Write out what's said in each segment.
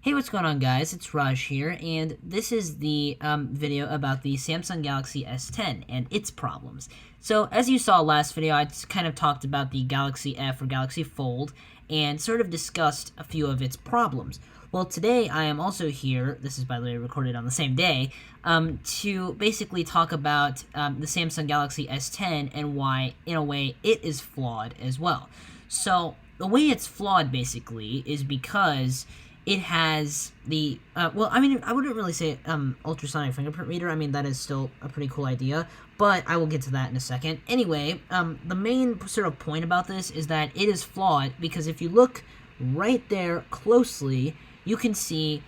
Hey, what's going on, guys? It's Raj here, and this is the video about the Samsung Galaxy S10 and its problems. So, as you saw last video, I kind of talked about the Galaxy F or Galaxy Fold and sort of discussed a few of its problems. Well, today I am also here, this is by the way recorded on the same day, to basically talk about the Samsung Galaxy S10 and why, in a way, it is flawed as well. So, the way it's flawed, basically, is because it has the, I wouldn't really say ultrasonic fingerprint reader. I mean, that is still a pretty cool idea, but I will get to that in a second. Anyway, the main sort of point about this is that it is flawed because if you look right there closely, you can see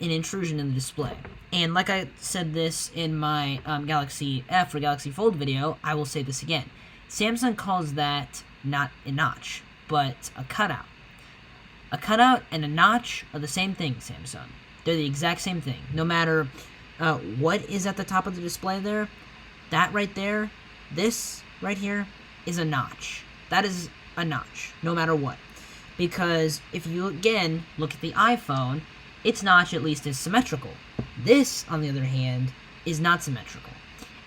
an intrusion in the display. And like I said this in my Galaxy F or Galaxy Fold video, I will say this again. Samsung calls that not a notch, but a cutout. A cutout and a notch are the same thing, Samsung. They're the exact same thing. No matter what is at the top of the display there, that right there, this right here, is a notch. That is a notch, no matter what. Because if you, again, look at the iPhone, its notch at least is symmetrical. This, on the other hand, is not symmetrical.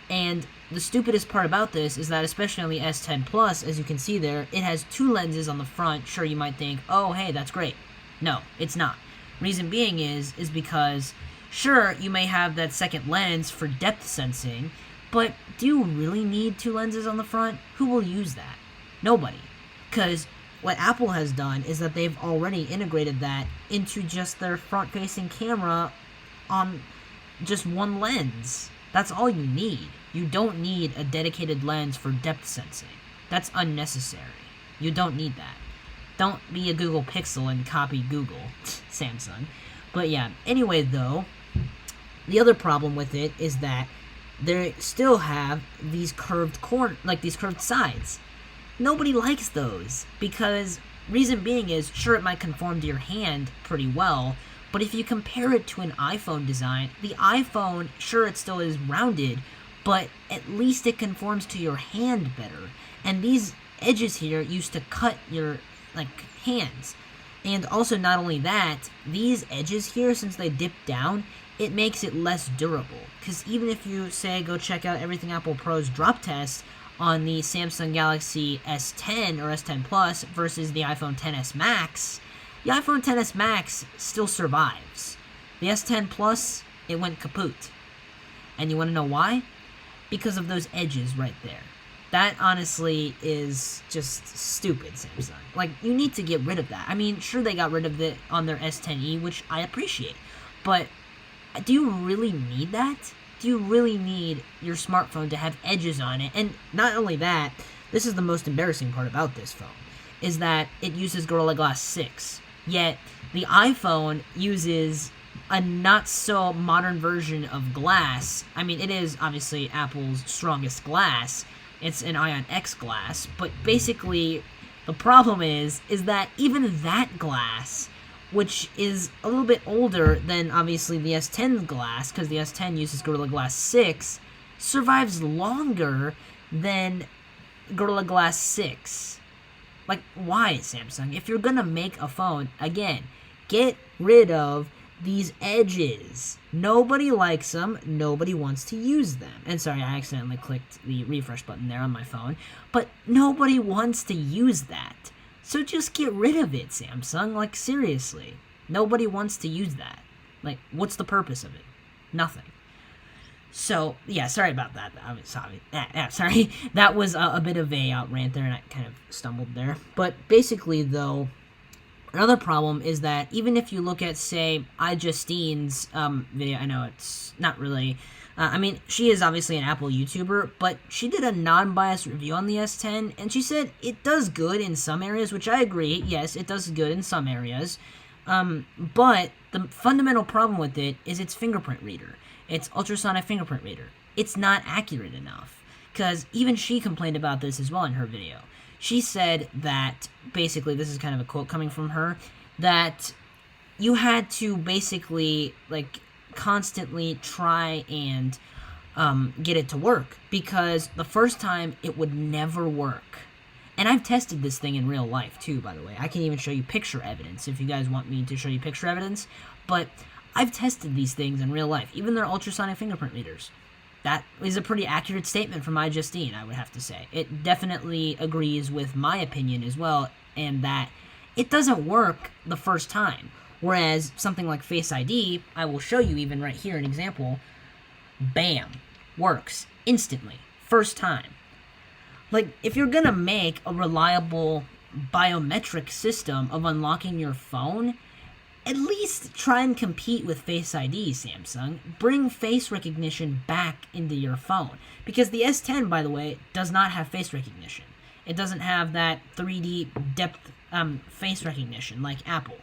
And the stupidest part about this is that, especially on the S10 Plus, as you can see there, it has two lenses on the front. Sure, you might think, oh, hey, that's great. No, it's not. Reason being is because, sure, you may have that second lens for depth sensing, but do you really need two lenses on the front? Who will use that? Nobody. Because what Apple has done is that they've already integrated that into just their front-facing camera on just one lens. That's all you need. You don't need a dedicated lens for depth sensing. That's unnecessary. You don't need that. Don't be a Google Pixel and copy Google, Samsung. But yeah, anyway though, the other problem with it is that they still have these curved these curved sides. Nobody likes those because reason being is, sure, it might conform to your hand pretty well, but if you compare it to an iPhone design, the iPhone, sure, it still is rounded, but at least it conforms to your hand better. And these edges here used to cut your, hands. And also, not only that, these edges here, since they dip down, it makes it less durable. Because even if you, say, go check out Everything Apple Pro's drop test on the Samsung Galaxy S10 or S10 Plus versus the iPhone XS Max, the iPhone XS Max still survives. The S10 Plus, it went kaput. And you want to know why? Because of those edges right there. That, honestly, is just stupid, Samsung. You need to get rid of that. I mean, sure, they got rid of it on their S10E, which I appreciate. But do you really need that? Do you really need your smartphone to have edges on it? And not only that, this is the most embarrassing part about this phone, is that it uses Gorilla Glass 6. Yet, the iPhone uses a not-so-modern version of glass. I mean, it is, obviously, Apple's strongest glass. It's an Ion X glass. But basically, the problem is that even that glass, which is a little bit older than, obviously, the S10 glass, because the S10 uses Gorilla Glass 6, survives longer than Gorilla Glass 6. Why, Samsung? If you're gonna make a phone, again, get rid of these edges. Nobody likes them. Nobody wants to use them. And sorry, I accidentally clicked the refresh button there on my phone. But nobody wants to use that. So just get rid of it, Samsung. Seriously. Nobody wants to use that. What's the purpose of it? Nothing. So, yeah, sorry about that. Sorry. That was a bit of a rant there, and I kind of stumbled there. But basically, though, another problem is that even if you look at, say, iJustine's video, I know it's not really, she is obviously an Apple YouTuber, but she did a non-biased review on the S10, and she said it does good in some areas, which I agree. Yes, it does good in some areas. But the fundamental problem with it is its fingerprint reader. It's ultrasonic fingerprint reader. It's not accurate enough. Because even she complained about this as well in her video. She said that, basically, this is kind of a quote coming from her, that you had to basically, constantly try and get it to work. Because the first time, it would never work. And I've tested this thing in real life, too, by the way. I can even show you picture evidence if you guys want me to show you picture evidence. But I've tested these things in real life, even their ultrasonic fingerprint readers. That is a pretty accurate statement from my s10E, I would have to say. It definitely agrees with my opinion as well, and that it doesn't work the first time. Whereas something like Face ID, I will show you even right here an example, bam, works instantly, first time. Like, if you're gonna make a reliable biometric system of unlocking your phone, at least try and compete with Face ID, Samsung. Bring face recognition back into your phone. Because the S10, by the way, does not have face recognition. It doesn't have that 3D depth face recognition like Apple.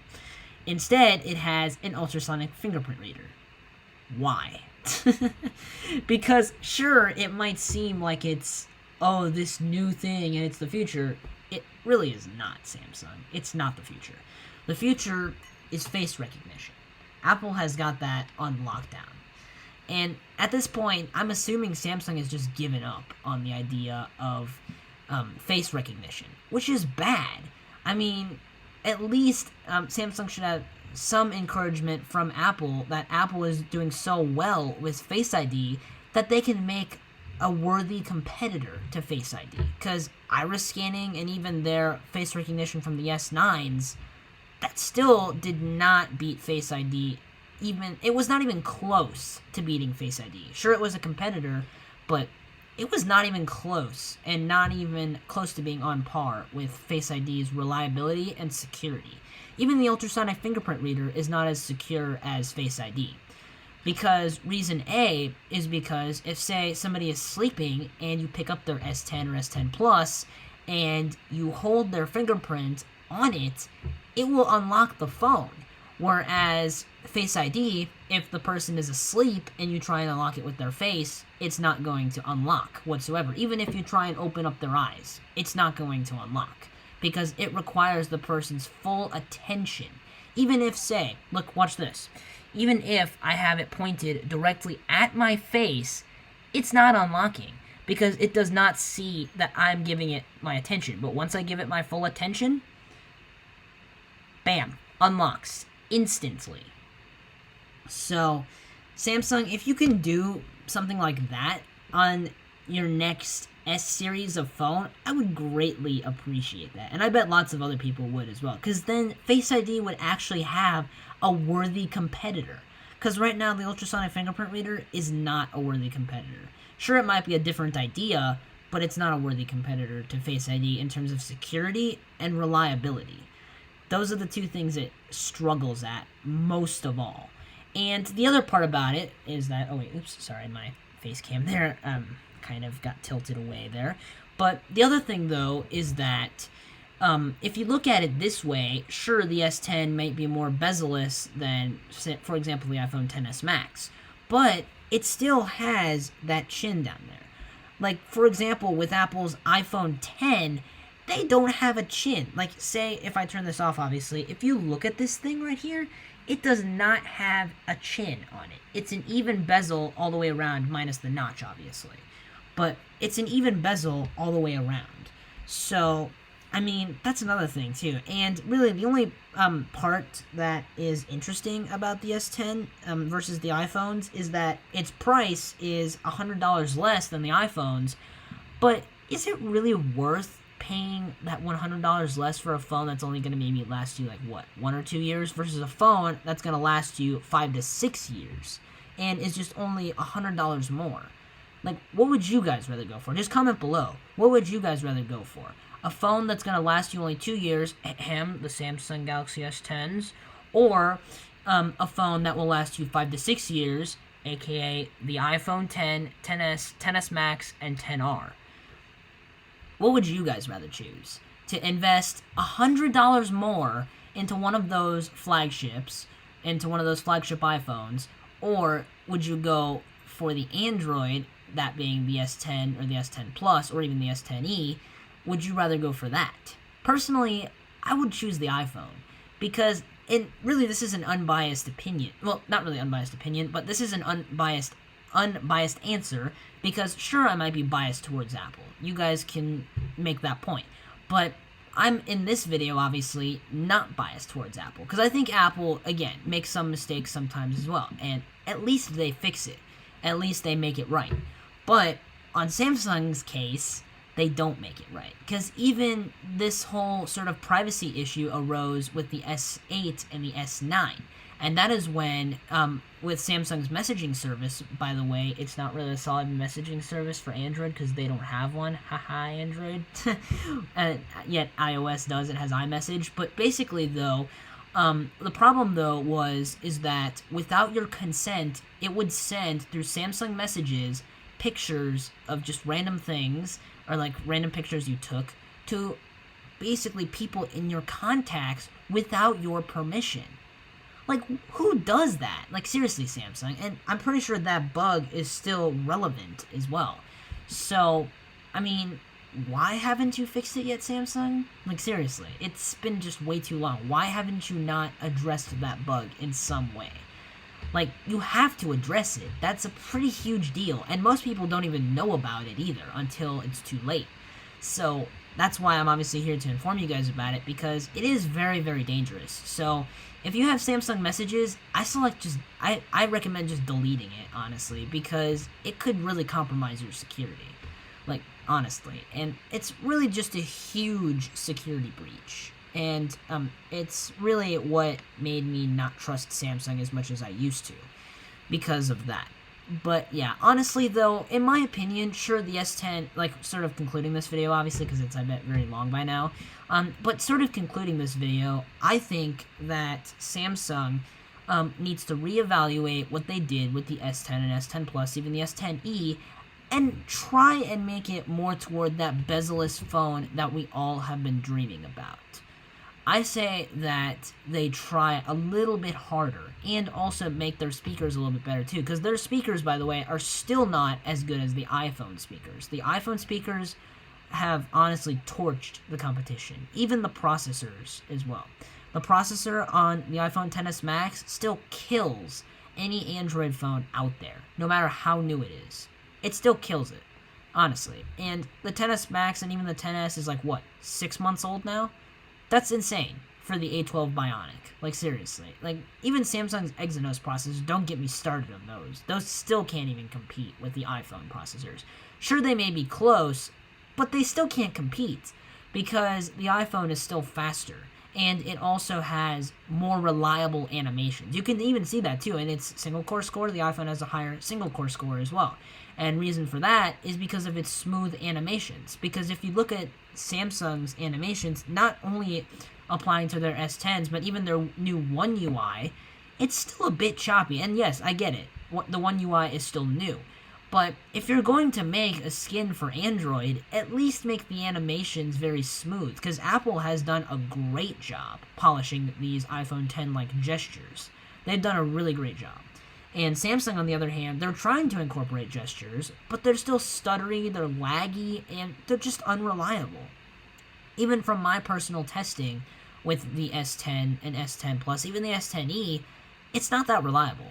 Instead, it has an ultrasonic fingerprint reader. Why? Because, sure, it might seem like it's, oh, this new thing and it's the future. It really is not, Samsung. It's not the future. The future is face recognition. Apple has got that on lockdown. And at this point, I'm assuming Samsung has just given up on the idea of face recognition, which is bad. I mean, at least Samsung should have some encouragement from Apple that Apple is doing so well with Face ID that they can make a worthy competitor to Face ID. Because iris scanning and even their face recognition from the S9s, that still did not beat Face ID. It was not even close to beating Face ID. Sure, it was a competitor, but it was not even close, and not even close to being on par with Face ID's reliability and security. Even the ultrasonic fingerprint reader is not as secure as Face ID. Because reason A is because if, say, somebody is sleeping and you pick up their S10 or S10 Plus and you hold their fingerprint on it, it will unlock the phone. Whereas Face ID, if the person is asleep and you try and unlock it with their face, it's not going to unlock whatsoever. Even if you try and open up their eyes, it's not going to unlock. Because it requires the person's full attention. Even if, say, look, watch this. Even if I have it pointed directly at my face, it's not unlocking. Because it does not see that I'm giving it my attention. But once I give it my full attention, bam, unlocks instantly. So, Samsung, if you can do something like that on your next S series of phone, I would greatly appreciate that. And I bet lots of other people would as well. Because then Face ID would actually have a worthy competitor. Because right now, the ultrasonic fingerprint reader is not a worthy competitor. Sure, it might be a different idea, but it's not a worthy competitor to Face ID in terms of security and reliability. Those are the two things it struggles at most of all. And the other part about it is that, oh wait, oops, sorry, my face cam there kind of got tilted away there. But the other thing, though, is that if you look at it this way, sure, the S10 might be more bezel-less than, for example, the iPhone XS Max. But it still has that chin down there. Like, for example, with Apple's iPhone X, they don't have a chin. Like, say, if I turn this off, obviously, if you look at this thing right here, it does not have a chin on it. It's an even bezel all the way around, minus the notch, obviously. But it's an even bezel all the way around. So, I mean, that's another thing, too. And really, the only part that is interesting about the S10 versus the iPhones is that its price is $100 less than the iPhones. But is it really worth paying that $100 less for a phone that's only going to maybe last you, like, what, 1 or 2 years, versus a phone that's going to last you 5 to 6 years and is just only $100 more? Like, what would you guys rather go for? Just comment below. What would you guys rather go for? A phone that's going to last you only 2 years, the Samsung Galaxy S10s, or a phone that will last you 5 to 6 years, aka the iPhone X, XS, XS Max, and XR? What would you guys rather choose? To invest $100 more into one of those flagships, into one of those flagship iPhones, or would you go for the Android, that being the S10 or the S10 Plus, or even the S10E? Would you rather go for that? Personally, I would choose the iPhone, because really this is an unbiased opinion. Well, not really unbiased opinion, but this is an unbiased answer, because sure, I might be biased towards Apple. You guys can make that point. But I'm, in this video, obviously, not biased towards Apple, because I think Apple, again, makes some mistakes sometimes as well, and at least they fix it. At least they make it right. But on Samsung's case, they don't make it right, because even this whole sort of privacy issue arose with the S8 and the S9, and that is when, with Samsung's messaging service, by the way, it's not really a solid messaging service for Android because they don't have one. Haha, Android. Yet iOS does. It has iMessage. But basically, though, the problem, though, is that without your consent, it would send through Samsung messages pictures of just random things, or like random pictures you took, to basically people in your contacts without your permission. Like, who does that? Like, seriously, Samsung. And I'm pretty sure that bug is still relevant as well. So, I mean, why haven't you fixed it yet, Samsung? Like, seriously, it's been just way too long. Why haven't you not addressed that bug in some way? Like, you have to address it. That's a pretty huge deal. And most people don't even know about it either until it's too late. So, that's why I'm obviously here to inform you guys about it, because it is very, very dangerous. So, if you have Samsung messages, I recommend just deleting it, honestly, because it could really compromise your security. Like, honestly. And it's really just a huge security breach. And it's really what made me not trust Samsung as much as I used to because of that. But yeah, honestly though, in my opinion, sure, the S10, like, sort of concluding this video, obviously, because it's, I bet, very long by now, but sort of concluding this video, I think that Samsung needs to reevaluate what they did with the S10 and S10 Plus, even the S10E, and try and make it more toward that bezel-less phone that we all have been dreaming about. I say that they try a little bit harder, and also make their speakers a little bit better too, because their speakers, by the way, are still not as good as the iPhone speakers. The iPhone speakers have honestly torched the competition, even the processors as well. The processor on the iPhone XS Max still kills any Android phone out there, no matter how new it is. It still kills it, honestly. And the XS Max and even the XS is like, what, 6 months old now? That's insane for the A12 Bionic. Like, seriously. Like, even Samsung's Exynos processors, don't get me started on those. Those still can't even compete with the iPhone processors. Sure, they may be close, but they still can't compete, because the iPhone is still faster, and it also has more reliable animations. You can even see that, too, in its single-core score. The iPhone has a higher single-core score as well. And reason for that is because of its smooth animations. Because if you look at Samsung's animations, not only applying to their S10s, but even their new One UI, it's still a bit choppy. And yes, I get it. The One UI is still new. But if you're going to make a skin for Android, at least make the animations very smooth. Because Apple has done a great job polishing these iPhone X-like gestures. They've done a really great job. And Samsung, on the other hand, they're trying to incorporate gestures, but they're still stuttery, they're laggy, and they're just unreliable. Even from my personal testing with the S10 and S10 Plus, even the S10E, it's not that reliable.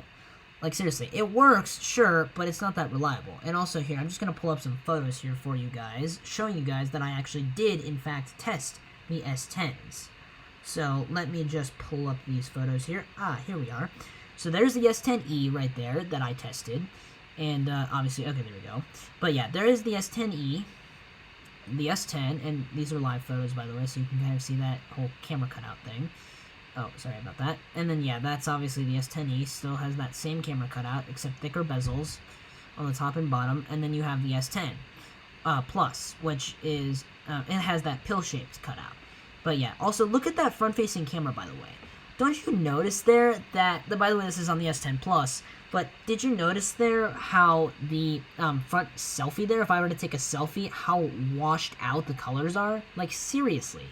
Like, seriously, it works, sure, but it's not that reliable. And also here, I'm just going to pull up some photos here for you guys, showing you guys that I actually did, in fact, test the S10s. So, let me just pull up these photos here. Here we are. So there's the S10E right there that I tested, and obviously, okay, there we go. But yeah, there is the S10E, the S10, and these are live photos, by the way, so you can kind of see that whole camera cutout thing. Oh, sorry about that. And then, yeah, that's obviously the S10E, still has that same camera cutout, except thicker bezels on the top and bottom, and then you have the S10 Plus, which is, it has that pill-shaped cutout. But yeah, also, look at that front-facing camera, by the way. Don't you notice there that, by the way, this is on the S10 Plus, but did you notice there how the front selfie there, if I were to take a selfie, how washed out the colors are? Like, seriously.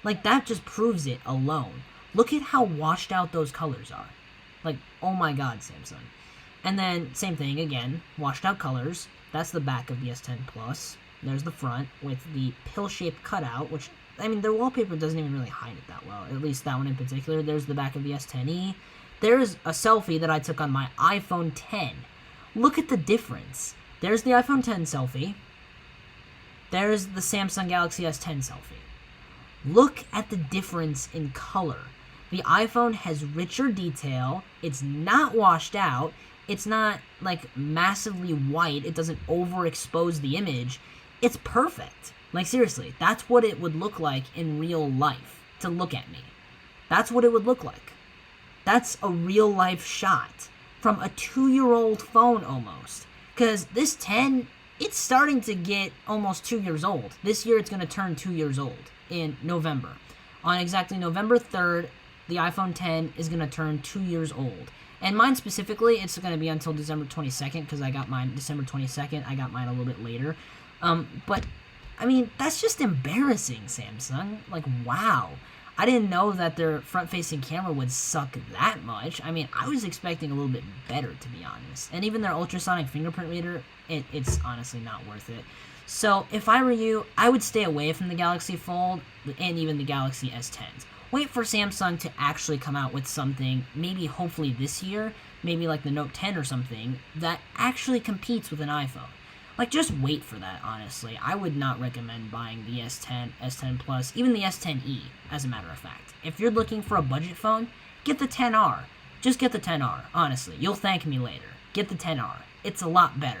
Like, that just proves it alone. Look at how washed out those colors are. Like, oh my god, Samsung. And then, same thing, again, washed out colors. That's the back of the S10 Plus. There's the front with the pill-shaped cutout, which, I mean, their wallpaper doesn't even really hide it that well, at least that one in particular. There's the back of the S10E. There's a selfie that I took on my iPhone X. Look at the difference. There's the iPhone X selfie. There's the Samsung Galaxy S10 selfie. Look at the difference in color. The iPhone has richer detail, it's not washed out, it's not like massively white, it doesn't overexpose the image. It's perfect. Like seriously, that's what it would look like in real life to look at me. That's what it would look like. That's a real life shot from a 2-year-old phone almost. Because this 10, it's starting to get almost 2 years old. This year it's going to turn 2 years old in November. On exactly November 3rd, the iPhone 10 is going to turn 2 years old. And mine specifically, it's going to be until December 22nd because I got mine December 22nd. I got mine a little bit later. But, I mean, that's just embarrassing, Samsung. Like, wow. I didn't know that their front-facing camera would suck that much. I mean, I was expecting a little bit better, to be honest. And even their ultrasonic fingerprint reader, it's honestly not worth it. So, if I were you, I would stay away from the Galaxy Fold and even the Galaxy S10s. Wait for Samsung to actually come out with something, maybe hopefully this year, maybe like the Note 10 or something, that actually competes with an iPhone. Like, just wait for that, honestly. I would not recommend buying the S10, S10 Plus, even the s10E, as a matter of fact. If you're looking for a budget phone, get the 10R. Just get the 10R, honestly. You'll thank me later. Get the 10R. It's a lot better.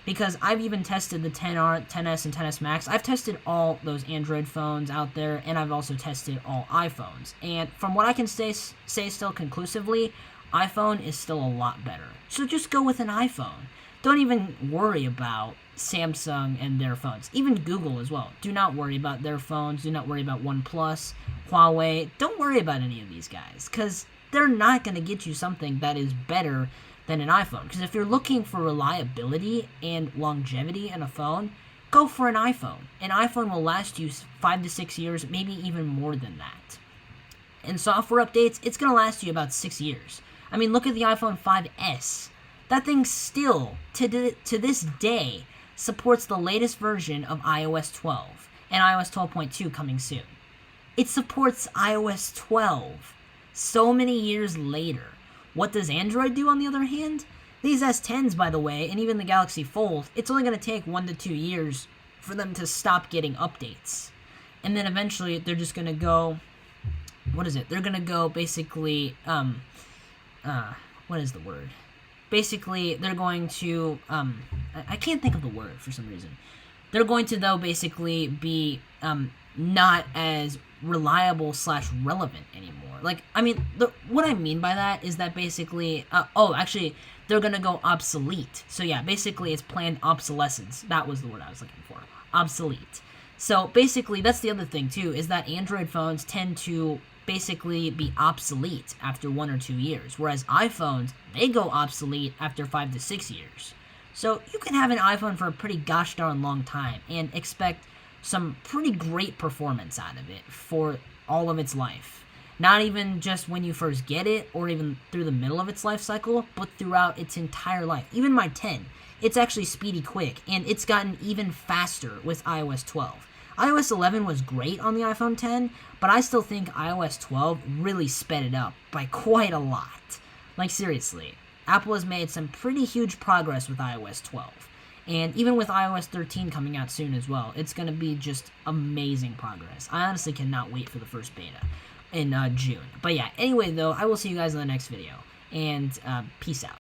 Because I've even tested the 10R, 10S, and 10S Max. I've tested all those Android phones out there, and I've also tested all iPhones. And from what I can say still conclusively, iPhone is still a lot better. So just go with an iPhone. Don't even worry about Samsung and their phones. Even Google as well. Do not worry about their phones. Do not worry about OnePlus, Huawei. Don't worry about any of these guys, because they're not going to get you something that is better than an iPhone. Because if you're looking for reliability and longevity in a phone, go for an iPhone. An iPhone will last you 5 to 6 years, maybe even more than that. And software updates, it's going to last you about 6 years. I mean, look at the iPhone 5S. That thing still, to this day, supports the latest version of iOS 12 and iOS 12.2 coming soon. It supports iOS 12 so many years later. What does Android do, on the other hand? These S10s, by the way, and even the Galaxy Fold, it's only going to take 1 to 2 years for them to stop getting updates. And then eventually they're just going to go, what is it? They're going to go basically, what is the word? Basically, they're going to, I can't think of the word for some reason. They're going to, though, basically be not as reliable / relevant anymore. Like, I mean, what I mean by that is that basically, they're going to go obsolete. So yeah, basically it's planned obsolescence. That was the word I was looking for. Obsolete. So basically, that's the other thing too, is that Android phones tend to basically be obsolete after 1 or 2 years, whereas iPhones, they go obsolete after 5 to 6 years. So you can have an iPhone for a pretty gosh darn long time and expect some pretty great performance out of it for all of its life. Not even just when you first get it or even through the middle of its life cycle, but throughout its entire life. Even my 10, it's actually speedy quick, and it's gotten even faster with iOS 12. iOS 11 was great on the iPhone 10, but I still think iOS 12 really sped it up by quite a lot. Like, seriously, Apple has made some pretty huge progress with iOS 12. And even with iOS 13 coming out soon as well, it's going to be just amazing progress. I honestly cannot wait for the first beta in June. But yeah, anyway, though, I will see you guys in the next video. And peace out.